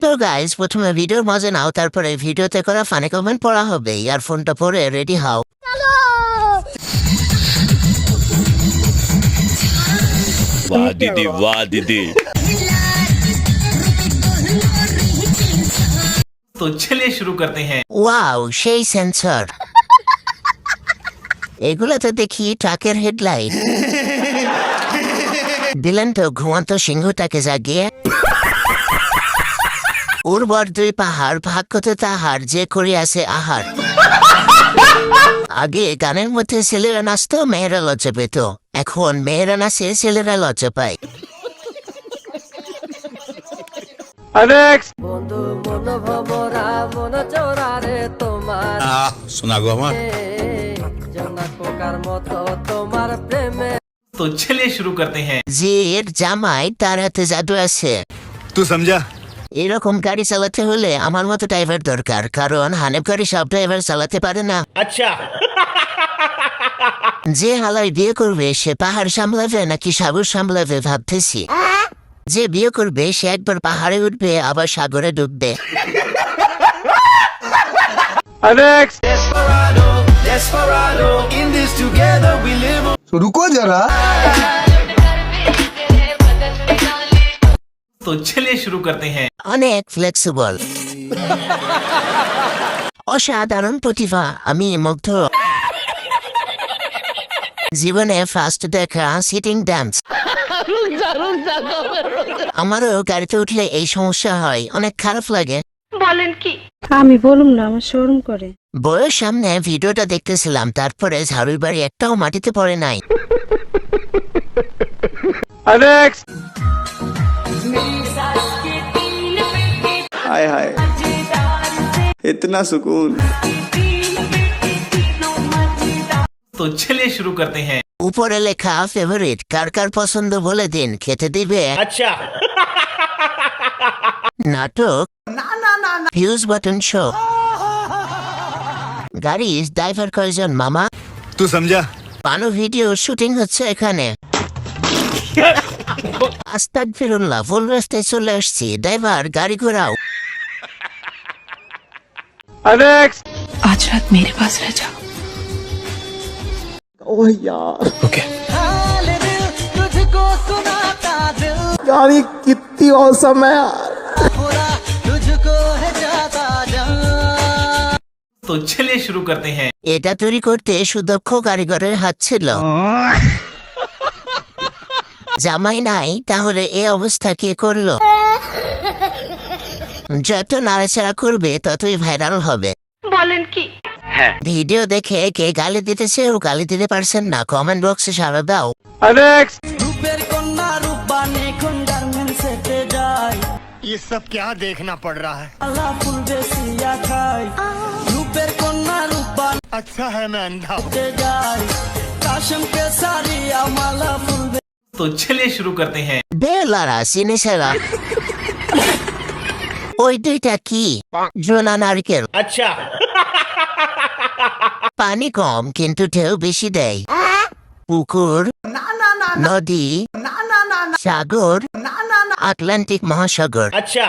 তো গাইস, প্রথমে ভিডিওর মজা নাও, তারপরে ভিডিওতে করা ফানি কমেন্ট পড়া হবে। ইয়ারফোনটা পরে রেডি হও। वाह दीदी वाह दीदी। तो चलिए शुरू करते हैं। ওয়াও, সেই সেন্সর। এগুলো তো দেখি ট্রাকের হেডলাইট। দিলেন তো ঘুমন্ত সিংহটাকে জাগিয়ে। উর্বর দুই পাহাড়, ভাগ্যতে তাহার যে করিয়াছে আহার। আগে গানের মধ্যে ছেলেরা নাচতো, মেয়েরা লজ্জা পেত। এখন মেয়েরা নাচে, ছেলেরা লজ্জা পায়। বন্ধু মন ভমরা মন চোরারে তোমার सुना गो আমার জোনাক পোকার মতো তোমার প্রেমে। तो चलिए शुरू करते हैं। যে এর জামাই, তার হাতে জাদু আছে। तू समझा। এরকম গাড়ি চালাতে হলে আমার মতো ড্রাইভার দরকার, কারণ হানেফ গাড়ি সব ড্রাইভার চালাতে পারে না। अच्छा। যে হালাই বিয়ে করবে সে পাহাড় সামলাবে নাকি সাগর সামলাবে ভাবতেছি। যে বিয়ে করবে সে একবার পাহাড়ে উঠবে, আবার সাগরে ডুববে। तो रुको जरा। तो चलिए शुरू करते हैं। অনেক ফ্লেক্সিবল, অসাধারণ প্রতিভা। আমি মুগ্ধ। জীবনে ফার্স্ট দেখা সিটিং ডান্স। আমারও গাড়িতে উঠলে এই সমস্যা হয়, অনেক খারাপ লাগে। আমি বলুম না, আমার শরম করে। বইয়ের সামনে ভিডিওটা দেখতেছিলাম, তারপরে ঝাড়ুর বাড়ি একটাও মাটিতে পড়ে নাই। हाय हाय इतना सुकून। तो चलिए शुरू करते हैं। উপরে লেখা ফেভারিট, কার কার পছন্দ বলে দিন, খেতে দিবে। अच्छा। নাটক ভিউজ বাটন শো। গাড়ি ড্রাইভার কয়জন মামা? तू समझा। পানো ভিডিও শুটিং হচ্ছে এখানে। আস্তাগফিরুল্লাহ, ভুল রাস্তায় চলে আসছি। ড্রাইভার গাড়ি ঘোরাও। आज रात मेरे पास रह जाओ। ओह यार ओके। तुझको सुनाता दिल यार ये कितनी औसम है यार। पूरा तुझको है जाता जान। तो चलिए शुरू करते हैं। এটা তৈরি করতে সুদক্ষ কারিগরের হাত ছিল। জামাই নাই, তাহলে এই অবস্থা কে করলো? যত নাড়াচাড়া করবে ততই ভাইরাল হবে। বলেন কি? ভিডিও দেখে কে গালি দিতেছে ও গালি দিতে পারছেন না, কমেন্ট বক্সে সারা দাও। রূপের কন্যা রূপবানে কোন গার্মেন্টসে যায়, ये सब क्या देखना पड़ रहा है। আল্লাহ ফুল বেশিয়া খায়। রূপের কন্যা রূপবানে अच्छा है मैं अंधा हूँ। যায়, কাশম কে সারিয়া মালা ফুল। तो चलिए शुरू करते हैं। বেলারা সিনেছেরা। ওই দুইটা কি? জোনা নারকেল। अच्छा। পানি কম কিন্তু ঢেউ বেশি দেয়। পুকুর, নদী, সাগর, আটলান্টিক মহাসাগর। अच्छा।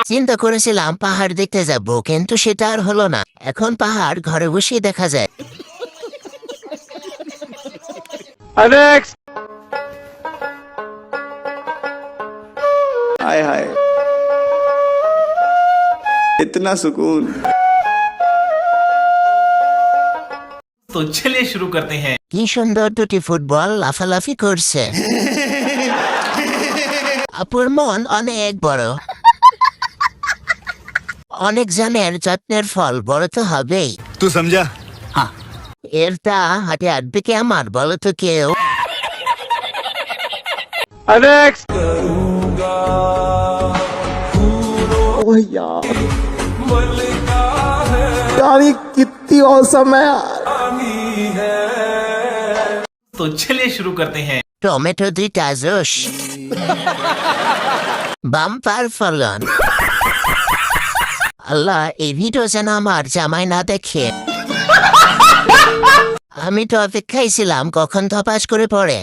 চিন্তা করেছিলাম পাহাড় দেখতে যাব, কিন্তু সেটা আর হলো না। এখন পাহাড় ঘরে বসেই দেখা যায়। हाय हाय इतना सुकून। तो चलिए शुरू करते हैं। কি সুন্দর দুটি ফুটবল লাফালাফি করছে। আপুর মন অনেক বড়। অনেক জনের যত্নের ফল বড় তো হবেই। तू समझा। এরটা হাতে আসবে কে আমার, বলো তো কেউ? ओह यार यार ये कितनी औसम है यार। तो चलिए शुरू करते हैं। টমেটো দুইটা জোশ। বাম্পার ফলন। আল্লাহ, এই ভিডিও যেন আমার জামাই না দেখে। আমি তো অপেক্ষায় ছিলাম কখন ধপাস করে পড়ে।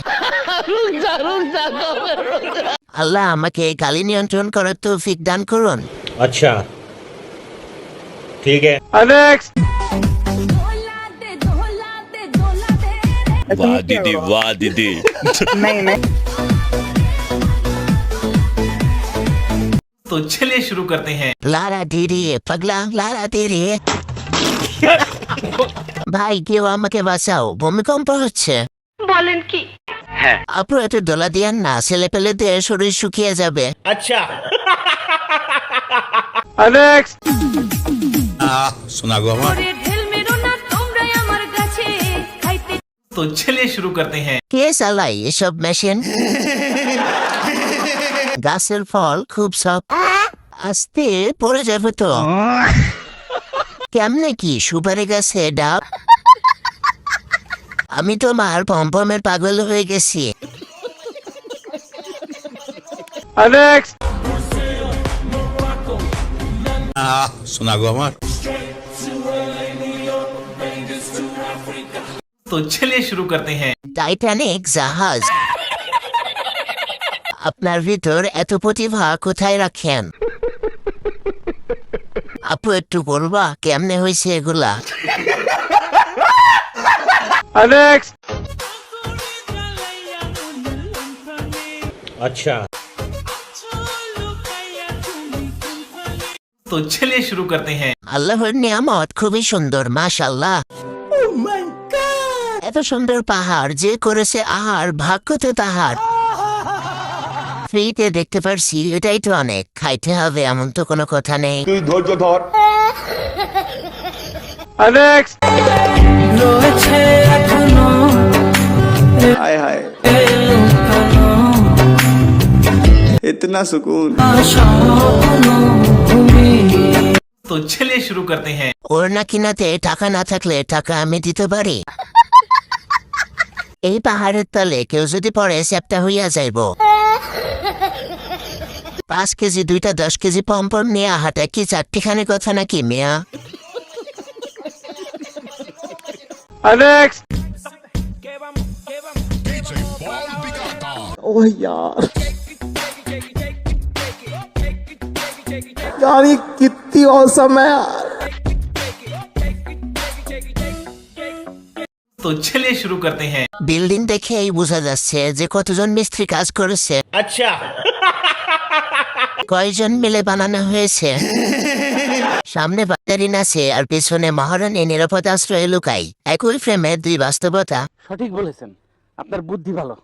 আল্লাহ আমাকে গালি নিয়ন্ত্রণ করার তৌফিক দান করুন। अच्छा ठीक है। वाह दीदी वाह दीदी। तो चलिए शुरू करते हैं। লারা দিদি পাগলা লারা দিদি ভাই কেউ আমাকে বাঁচাও, ভূমিকম্প হচ্ছে। বলেন কি? আপু এত দোলা দিয়ান না, ছেলে পেলে দিয়ে শরীর শুকিয়ে যাবে। अच्छा सुना गो हमार तो चलिए शुरू करते हैं। কে চালাই এসব মেশিন? গাছের ফল খুব সব আস্তে পড়ে যাবে তো। কেমনে কি সুপারি গাছে ডাব? আমি তো মার পম্পমের পাগল হয়ে গেছি। सुना गो हमार तो चलिए शुरू करते हैं। টাইটানিক জাহাজ, আপনার ভিতর এত প্রতিভা কোথায় রাখেন? আপু একটু বলবা কেমনে হয়েছে এগুলা? अच्छा तो चलिए शुरू करते हैं। আল্লাহর নিয়ামত খুবই সুন্দর, মাশাআল্লাহ। এত সুন্দর পাহাড় যে করেছে আহার, ভাগ্য তো তাহার। ফ্রিতে দেখতে পারছি, এটাই তো অনেক। খাইতে হবে এমন তো কোনো কথা নেই। তুই ধৈর্য ধর। রয়েছে এখনো हाय हाय লুকানো इतना सुकून। ভূমি तो चलिए शुरू करते हैं। ওর না কিনাতে টাকা না থাকলে টাকা আমি দিতে পারি। এই পাহাড়ের তলে কেউ যদি পড়ে চ্যাপ্টা হইয়া যাইব। 5 কেজি 2টা 10 কেজি পম্পম নিয়ে হাঁটা কি চারটিখানি কথা নাকি মিয়া? ओह यार, यार ये कितनी औसम है यार। तो चलिए शुरू करते हैं। বিল্ডিং দেখেই বোঝা যাচ্ছে যে কতজন মিস্ত্রি কাজ করেছে। अच्छा কয়জন মিলে বানানো হয়েছে। সামনে বাজারিন আছে আর পেছনে মহারানী নিরাপদ আশ্রয়ে লুকাই। একই ফ্রেমে দুই বাস্তবতা। সঠিক বলেছেন, আপনার বুদ্ধি ভালো।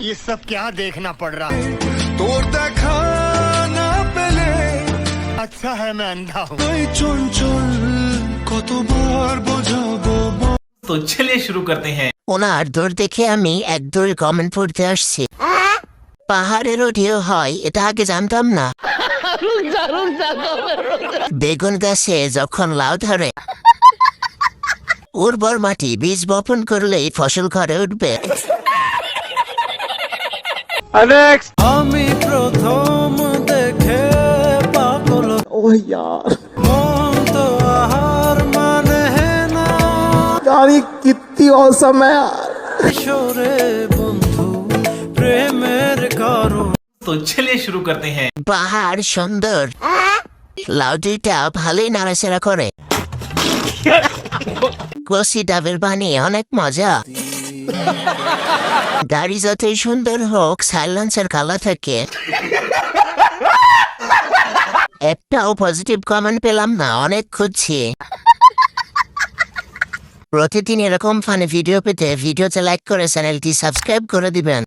ये सब क्या देखना पड़ रहा है? अच्छा है मैं अंधा हूँ। तो चलिए शुरू करते हैं। ওনার দৌড় দেখে আমি এক দৌড় কমেন্ট পড়তে আসছি। পাহাড়ের ওঠিও হয়, এটা আগে জানতাম না। বেগুন গাছে যখন লাউ ধরে, উর্বর মাটি বীজ বপন করলেই ফসল ঘরে উঠবে। আমি প্রথম দেখে পাগল ओह यार, মন তো আহার মানে না यार ये कितनी औसम है यार। কিশোরে বন্ধু প্রেমের কারণ तो चलिए शुरू करते हैं। পাহাড় সুন্দর, লাউ দুইটা ভালোই নাড়াচাড়া করে। কষি ডাবের পানি অনেক মজা। গাড়ি যতই সুন্দর হোক, সাইলেন্সার কালা থাকে। একটাও পজিটিভ কমেন্ট পেলাম না, অনেক খুঁজছি। প্রতিদিন এরকম ফানি ভিডিও পেতে ভিডিওতে লাইক করে চ্যানেলটি সাবস্ক্রাইব করে দিবেন।